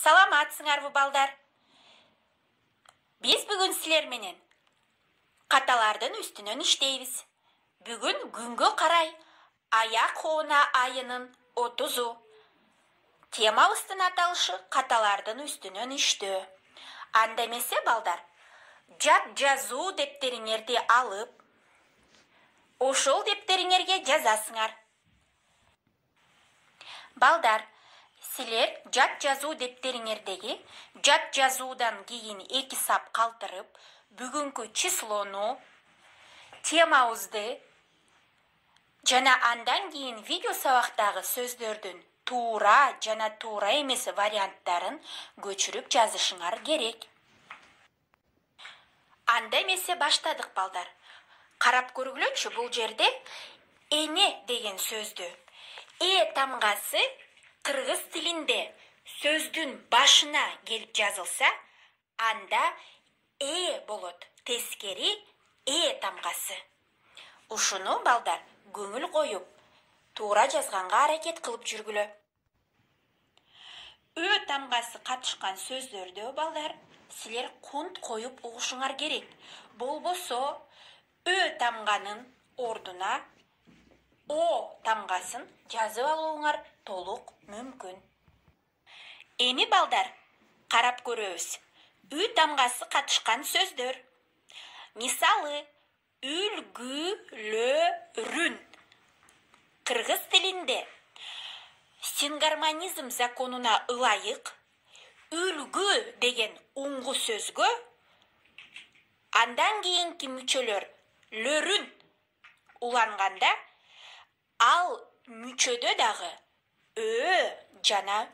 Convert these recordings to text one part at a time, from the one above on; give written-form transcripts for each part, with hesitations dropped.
Саламатсыңарбы, балдар? Biz бүгін сілер менен қаталардың үстінен іштейбіз. Бүгін күнгө қарай аяқ хоона айының 30-у. Темабыздың аталышы қаталардың үстінен іштөө. Анда эмесе, балдар, жат жазуу дептериңерди алып, ошол дептериңерге жазасыңар. Балдар, силер жат жазуу дептериңердеги жат жазуудан кийин 2 сап калтырып, бүгүнкү числону, темабызды жана андан кийин видео сабактагы сөздөрдүн туура жана туура эмес варианттарын көчүрүп жазышыңар керек. Анда эмесе баштадык, балдар. Карап көргүлөчү, бул жерде эне деген сөздү тамгасы кыргыз тилинде сөздүн башына келип жазылса, анда болот. Тескери тамгасы. Ушуну, балдар, көңүл коюп, туура жазганга аракет кылып жүргүлө. Тамгасы катышкан сөздөрдө, балдар, силер кунт коюп угушуңар керек. Болбосо тамганын ордуна тамгасын жазып алууңар толук мүмкүн. Эми, балдар, карап көрөбүз. Тамгасы катышкан сөздөр. Мисалы, үлгүлөрүн. Кыргыз тилинде сингармонизм законуна ылайык үлгү деген уңгу сөзгө андан кийинки мүчөлөр лөрүн уланганда, ал мүчөдө дагы жана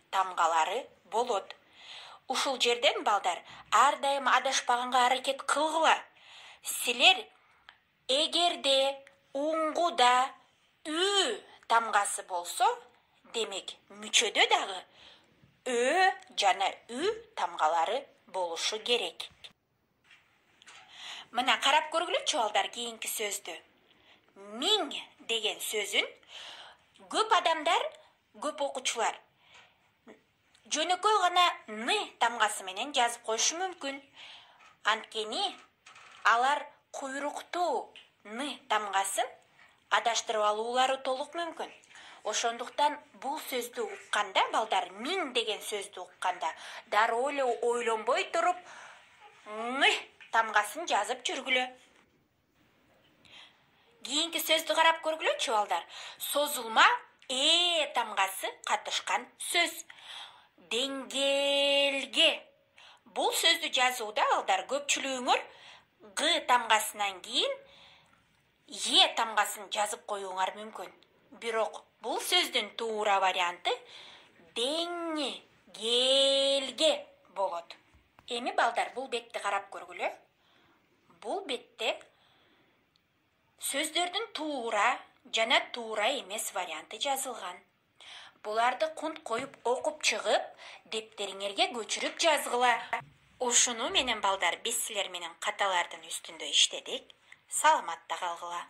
тамгалары болот. Ушул жерден, балдар, ар дайым адашпаганга аракет кылгыла. Силер эгерде уңгуда тамгасы болсо, демек мүчөдө дагы жана тамгалары болушу керек. Мына карап көргүлөчү, балдар, кийинки сөздү. Миң деген сөзүн көп адамдар, көп окуучулар жөнөкөй гана тамгасы менен жазып коюшу мүмкүн. Анткени алар куйруктуу тамгасын адаштырып алуулары толук мүмкүн. Ошондуктан бул сөздү укканда, балдар, миң деген сөздү укканда, дароо эле ойлонбой туруп тамгасын жазып жүргүлө. Кийинки сөздү карап көргүлөчү, балдар. Созулма тамгасы катышкан сөз. Деңгээлге. Бул сөздү жазууда, балдар, көпчүлүгүңөр тамгасынан кийин тамгасын жазып коюуңар мүмкүн. Бирок бул сөздүн туура варианты деңгээлге болот. Эми, балдар, бул бетти карап көргүлө. Бул бетте сөздөрдүн туура жана туура эмес варианты жазылган. Буларды кунт коюп окуп чыгып, дептериңерге көчүрүп жазгыла. Ушуну менен, балдар, биз силер менен каталардын үстүндө иштедик. Саламатта калгыла.